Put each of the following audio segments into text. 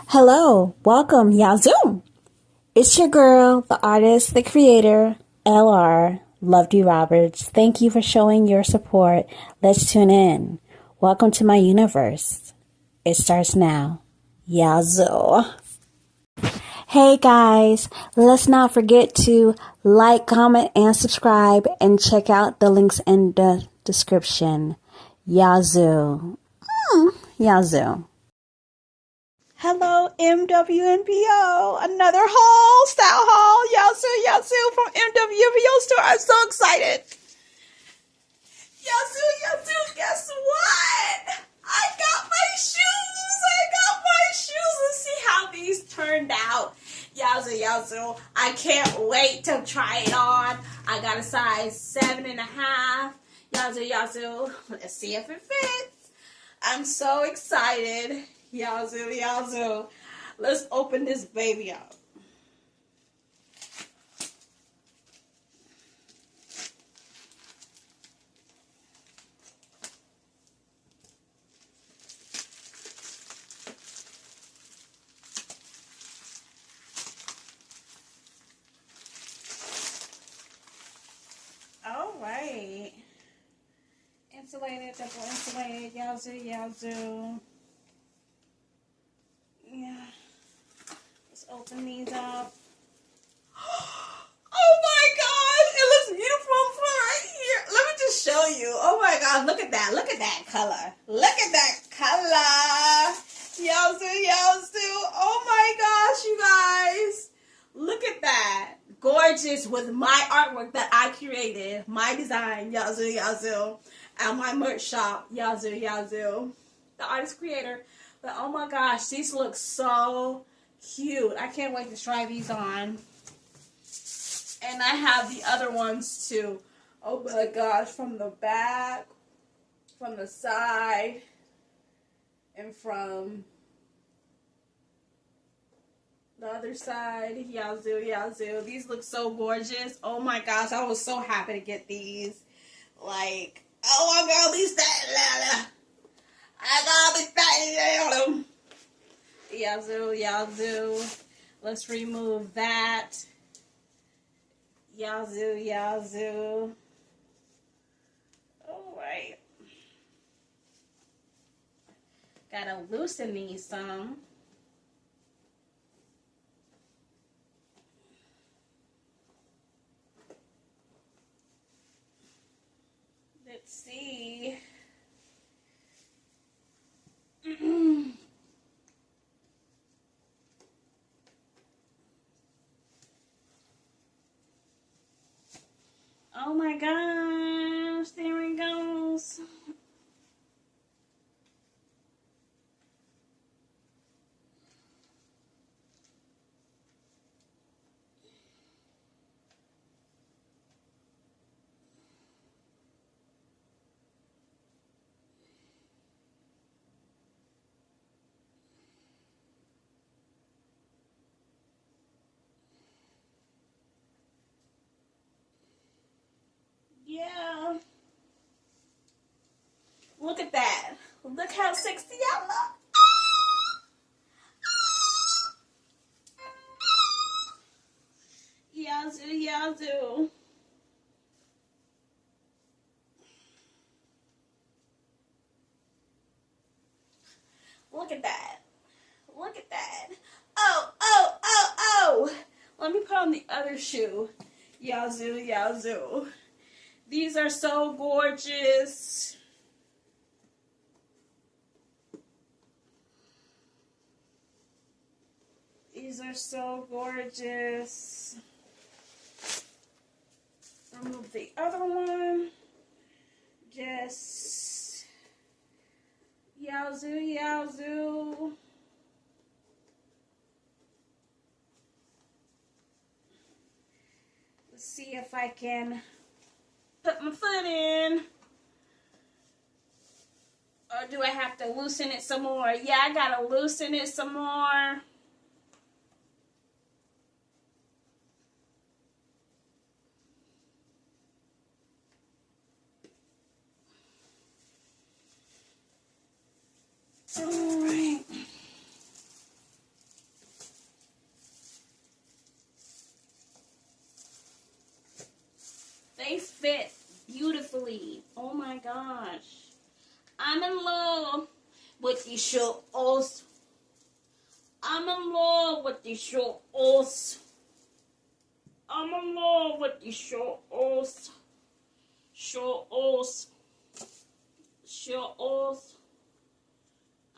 Hello, welcome, Yazoo. It's your girl, the artist, the creator, LR, Lovede Roberts. Thank you for showing your support. Let's tune in. Welcome to my universe. It starts now. Yazoo. Hey guys, let's not forget to like, comment, and subscribe, and check out the links in the description. Yazoo. Yazoo. Hello, MWNPO. Another haul, style haul. Yazoo from MWNPO store. I'm so excited. Yazoo, guess what? I got my shoes. Let's see how these turned out. Yazoo. I can't wait to try it on. I got a size 7.5. Yazoo. Let's see if it fits. I'm so excited. Yazoo. Let's open this baby up. All right. Insulated, double insulated. Yazoo. Yeah. Let's open these up. Oh my God! It looks beautiful from right here. Let me just show you. Oh my God! Look at that! Look at that color! Yazoo! Oh my gosh, you guys! Look at that! Gorgeous with my artwork that I created, my design. Yazoo! At my merch shop. Yazoo! The artist creator. But oh my gosh, these look so cute. I can't wait to try these on. And I have the other ones too. Oh my gosh, from the back, from the side, and from the other side. Yazoo. These look so gorgeous. Oh my gosh, I was so happy to get these. Like, oh my God, these that. I got me Yazoo. Let's remove that. Yazoo. All right. Gotta loosen these some. Let's see. Oh my gosh, there it goes. Yeah. Look at that. Look how sexy I look. Yazoo. Look at that. Oh. Let me put on the other shoe. Yazoo. These are so gorgeous. Remove the other one. Just Yazoo. Let's see if I can put my foot in. Or do I have to loosen it some more? Yeah, I gotta loosen it some more. Alright. They fit beautifully. Oh my gosh. I'm in love with these shorts. I'm in love with these shorts. I'm in love with these shorts. Shorts.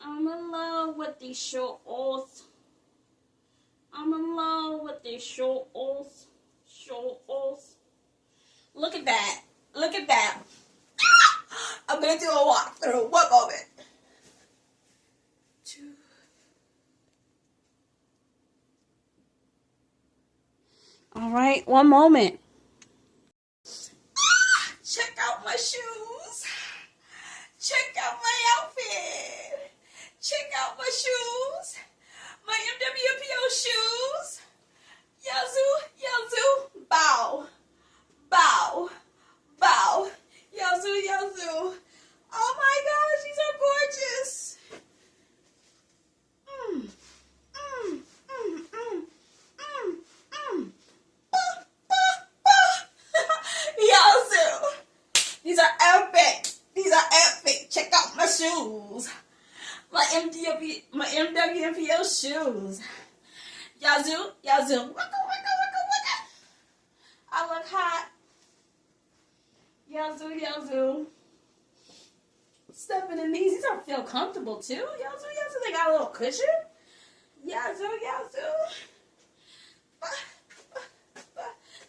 I'm in love with these shorts. I'm in love with these shorts. Look at that. Look at that. I'm going to do a walkthrough. One moment. All right, one moment. Check out my shoes. Check out my outfit. Check out my shoes. My MWPO shoes. Yazoo. Bow. Yazoo. Oh my gosh, these are gorgeous. Yazoo. These are epic. Check out my shoes. My MWPO shoes. Yazoo. Wicka. I look hot. Yazoo. Stepping in these. These don't feel comfortable too. Yazoo. They got a little cushion. Yazoo.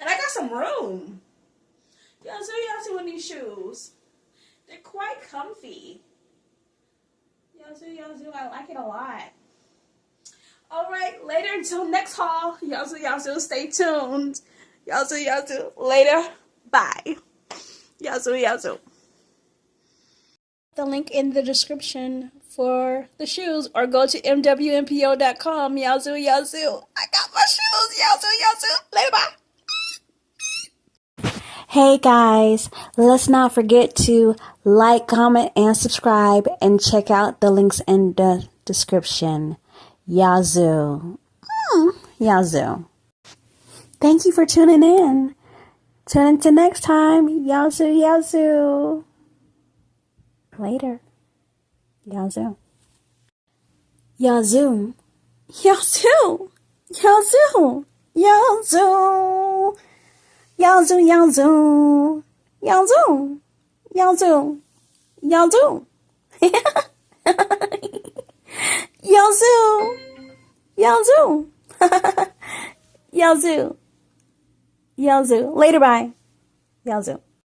And I got some room. Yazoo in these shoes. They're quite comfy. Yazoo. I like it a lot. All right, later until next haul. Yazoo. Stay tuned. Yazoo. Later. Bye. Yazoo. The link in the description for the shoes, or go to mwmpo.com. Yazoo. I got my shoes. Yazoo. Later. Bye. Hey guys, let's not forget to like, comment, and subscribe, and check out the links in the description. Yazoo. Yazoo. Thank you for tuning in. Tune in to next time. Yazoo. Later. Yazoo. Yazoo. Yazoo. Later, bye. Yazoo.